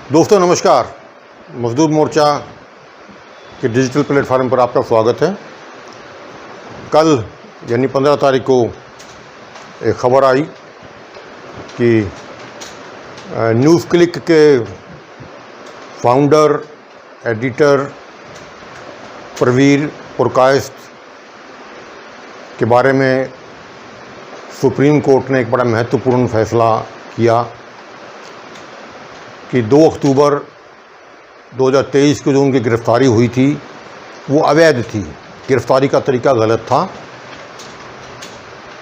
दोस्तों नमस्कार। मजदूर मोर्चा के डिजिटल प्लेटफार्म पर आपका स्वागत है। कल यानी 15 तारीख को एक ख़बर आई कि न्यूज़ क्लिक के फाउंडर एडिटर प्रवीर पुरकायस्थ के बारे में सुप्रीम कोर्ट ने एक बड़ा महत्वपूर्ण फैसला किया कि 2 अक्टूबर 2023 को जो उनकी गिरफ़्तारी हुई थी वो अवैध थी, गिरफ़्तारी का तरीका गलत था।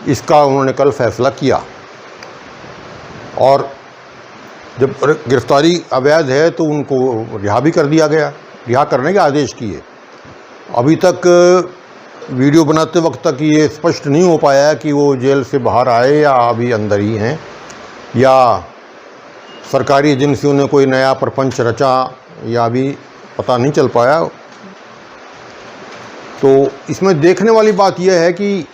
इसका उन्होंने कल फैसला किया और जब गिरफ़्तारी अवैध है तो उनको रिहा भी कर दिया गया, रिहा करने के आदेश किए। अभी तक वीडियो बनाते वक्त तक ये स्पष्ट नहीं हो पाया कि वो जेल से बाहर आए या अभी अंदर ही हैं, या सरकारी एजेंसियों ने कोई नया प्रपंच रचा या अभी पता नहीं चल पाया। तो इसमें देखने वाली बात यह है कि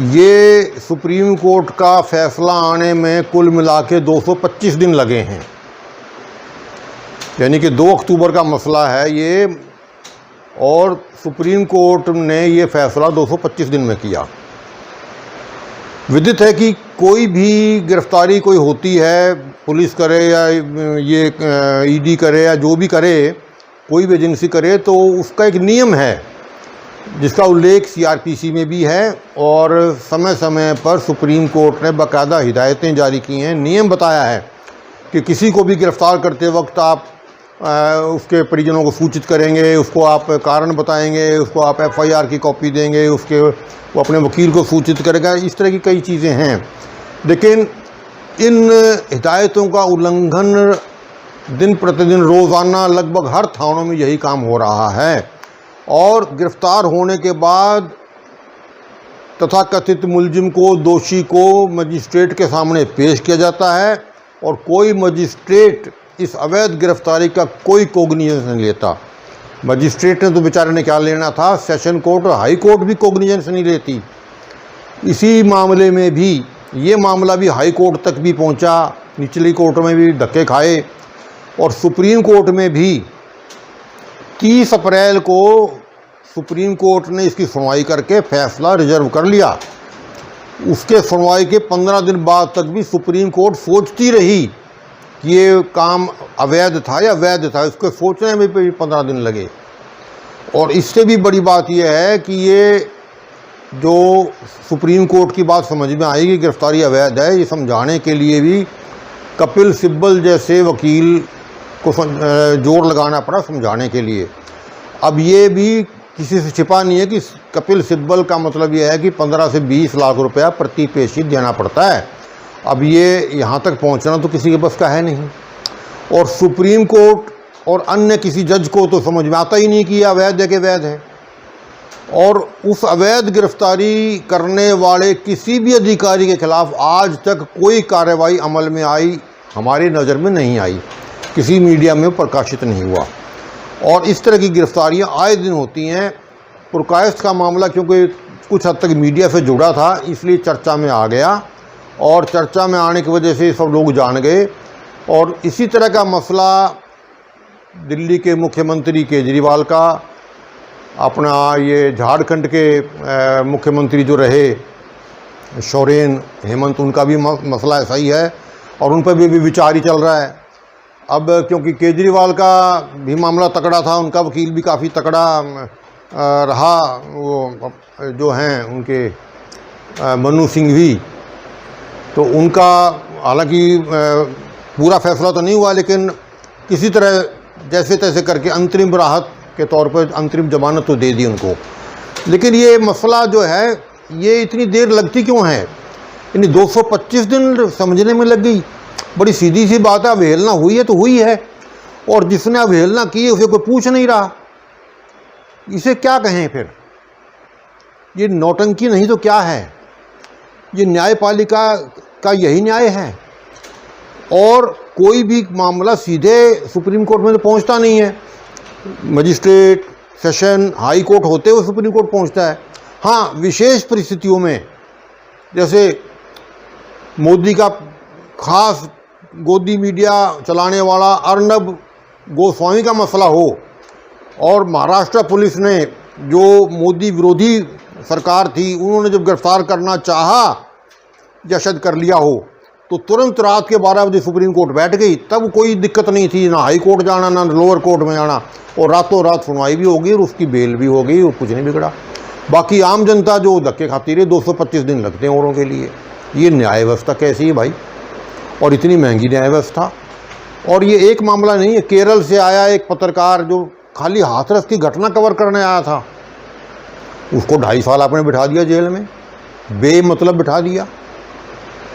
ये सुप्रीम कोर्ट का फैसला आने में कुल मिला के 225 दिन लगे हैं, यानी कि 2 अक्टूबर का मसला है ये, और सुप्रीम कोर्ट ने ये फैसला 225 दिन में किया। विदित है कि कोई भी गिरफ्तारी कोई होती है, पुलिस करे या ये ईडी करे या जो भी करे, कोई भी एजेंसी करे, तो उसका एक नियम है जिसका उल्लेख सीआरपीसी में भी है और समय समय पर सुप्रीम कोर्ट ने बाकायदा हिदायतें जारी की हैं, नियम बताया है कि किसी को भी गिरफ़्तार करते वक्त आप उसके परिजनों को सूचित करेंगे, उसको आप कारण बताएंगे, उसको आप एफआईआर की कॉपी देंगे, वो अपने वकील को सूचित करेगा। इस तरह की कई चीज़ें हैं, लेकिन इन हिदायतों का उल्लंघन दिन प्रतिदिन रोज़ाना लगभग हर थानों में यही काम हो रहा है। और गिरफ़्तार होने के बाद तथाकथित मुलजिम को, दोषी को मजिस्ट्रेट के सामने पेश किया जाता है और कोई मजिस्ट्रेट इस अवैध गिरफ्तारी का कोई कोग्निजेंस नहीं लेता। मजिस्ट्रेट ने तो बेचारे ने क्या लेना था, सेशन कोर्ट और हाई कोर्ट भी कोग्निजेंस नहीं लेती। इसी मामले में भी ये मामला भी हाई कोर्ट तक भी पहुंचा, निचली कोर्ट में भी धक्के खाए और सुप्रीम कोर्ट में भी 30 अप्रैल को सुप्रीम कोर्ट ने इसकी सुनवाई करके फैसला रिजर्व कर लिया। उसके सुनवाई के 15 दिन बाद तक भी सुप्रीम कोर्ट सोचती रही कि ये काम अवैध था या वैध था, इसको सोचने में भी 15 दिन लगे। और इससे भी बड़ी बात यह है कि ये जो सुप्रीम कोर्ट की बात समझ में आई कि गिरफ्तारी अवैध है, ये समझाने के लिए भी कपिल सिब्बल जैसे वकील को जोर लगाना पड़ा समझाने के लिए। अब ये भी किसी से छिपा नहीं है कि कपिल सिब्बल का मतलब ये है कि 15 से 20 लाख रुपया प्रति पेशी देना पड़ता है। अब ये यहाँ तक पहुँचना तो किसी के बस का है नहीं, और सुप्रीम कोर्ट और अन्य किसी जज को तो समझ में आता ही नहीं कि यह अवैध है कि वैध है। और उस अवैध गिरफ्तारी करने वाले किसी भी अधिकारी के खिलाफ आज तक कोई कार्रवाई अमल में आई, हमारी नज़र में नहीं आई, किसी मीडिया में प्रकाशित नहीं हुआ। और इस तरह की गिरफ्तारियाँ आए दिन होती हैं। पुरकायस्थ का मामला क्योंकि कुछ हद तक मीडिया से जुड़ा था, इसलिए चर्चा में आ गया और चर्चा में आने की वजह से सब लोग जान गए। और इसी तरह का मसला दिल्ली के मुख्यमंत्री केजरीवाल का, अपना ये झारखंड के मुख्यमंत्री जो रहे सोरेन हेमंत, उनका भी मसला ऐसा ही है और उन पर भी विचार ही चल रहा है। अब क्योंकि केजरीवाल का भी मामला तकड़ा था, उनका वकील भी काफ़ी तकड़ा रहा, वो जो हैं उनके मनु सिंघवी, तो उनका हालांकि पूरा फैसला तो नहीं हुआ, लेकिन किसी तरह जैसे तैसे करके अंतरिम राहत के तौर पर अंतरिम जमानत तो दे दी उनको। लेकिन ये मसला जो है ये इतनी देर लगती क्यों है, यानी 225 दिन समझने में लग गई। बड़ी सीधी सी बात है, अवहेलना हुई है तो हुई है, और जिसने अवहेलना की है उसे कोई पूछ नहीं रहा। इसे क्या कहें फिर, ये नौटंकी नहीं तो क्या है? ये न्यायपालिका का यही न्याय है। और कोई भी मामला सीधे सुप्रीम कोर्ट में तो पहुंचता नहीं है, मजिस्ट्रेट, सेशन, हाई कोर्ट होते हुए सुप्रीम कोर्ट पहुंचता है। हाँ, विशेष परिस्थितियों में, जैसे मोदी का खास गोदी मीडिया चलाने वाला अर्नब गोस्वामी का मसला हो और महाराष्ट्र पुलिस ने जो मोदी विरोधी सरकार थी उन्होंने जब गिरफ्तार करना चाहा या शायद कर लिया हो तो तुरंत रात के 12 बजे सुप्रीम कोर्ट बैठ गई, तब कोई दिक्कत नहीं थी, ना हाई कोर्ट जाना ना लोअर कोर्ट में जाना, और रातों रात सुनवाई भी होगी और उसकी बेल भी हो गई और कुछ नहीं बिगड़ा। बाकी आम जनता जो धक्के खाती रही, 225 दिन लगते हैं औरों के लिए। ये न्याय व्यवस्था कैसी है भाई, और इतनी महंगी न्याय व्यवस्था। और ये एक मामला नहीं है, केरल से आया एक पत्रकार जो खाली हाथरस की घटना कवर करने आया था, उसको 2.5 साल आपने बिठा दिया जेल में, बेमतलब बिठा दिया,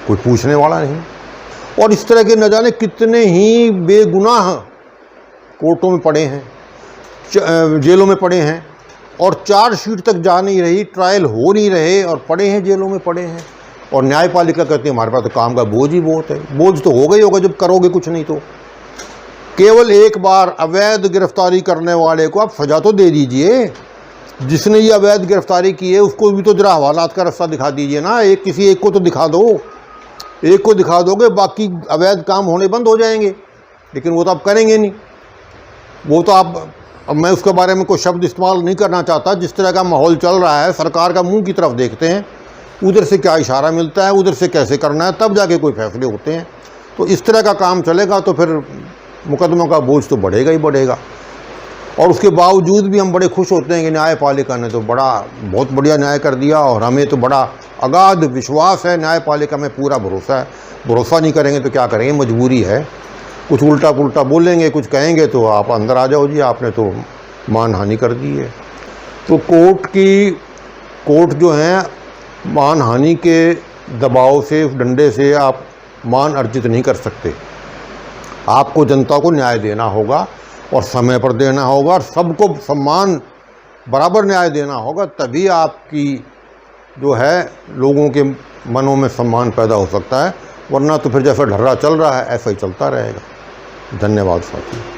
कोई पूछने वाला नहीं। और इस तरह के न जाने कितने ही बेगुनाह कोर्टों में पड़े हैं, जेलों में पड़े हैं, और चार्जशीट तक जा नहीं रही, ट्रायल हो नहीं रहे और पड़े हैं, जेलों में पड़े हैं। और न्यायपालिका कहती है हमारे पास तो काम का बोझ ही बहुत है। बोझ तो होगा ही होगा जब करोगे कुछ नहीं तो। केवल एक बार अवैध गिरफ्तारी करने वाले को आप सजा तो दे दीजिए, जिसने ये अवैध गिरफ्तारी की है उसको भी तो जरा हवालात का रास्ता दिखा दीजिए ना। किसी एक को तो दिखा दो, एक को दिखा दोगे बाकी अवैध काम होने बंद हो जाएंगे, लेकिन वो तो आप करेंगे नहीं। वो तो अब मैं उसके बारे में कोई शब्द इस्तेमाल नहीं करना चाहता। जिस तरह का माहौल चल रहा है, सरकार का मुंह की तरफ देखते हैं, उधर से क्या इशारा मिलता है, उधर से कैसे करना है, तब जाके कोई फैसले होते हैं। तो इस तरह का काम चलेगा तो फिर मुकदमों का बोझ तो बढ़ेगा ही बढ़ेगा। और उसके बावजूद भी हम बड़े खुश होते हैं कि न्यायपालिका ने तो बहुत बढ़िया न्याय कर दिया, और हमें तो बड़ा अगाध विश्वास है न्यायपालिका में, पूरा भरोसा है। भरोसा नहीं करेंगे तो क्या करेंगे, मजबूरी है। कुछ उल्टा पुल्टा बोलेंगे, कुछ कहेंगे तो आप अंदर आ जाओ जी, आपने तो मानहानि कर दी है। तो कोर्ट जो है मानहानि के दबाव से, उस डंडे से आप मान अर्जित नहीं कर सकते। आपको जनता को न्याय देना होगा और समय पर देना होगा, और सबको सम्मान बराबर न्याय देना होगा, तभी आपकी जो है लोगों के मनों में सम्मान पैदा हो सकता है। वरना तो फिर जैसा ढर्रा चल रहा है ऐसा ही चलता रहेगा। धन्यवाद साथी।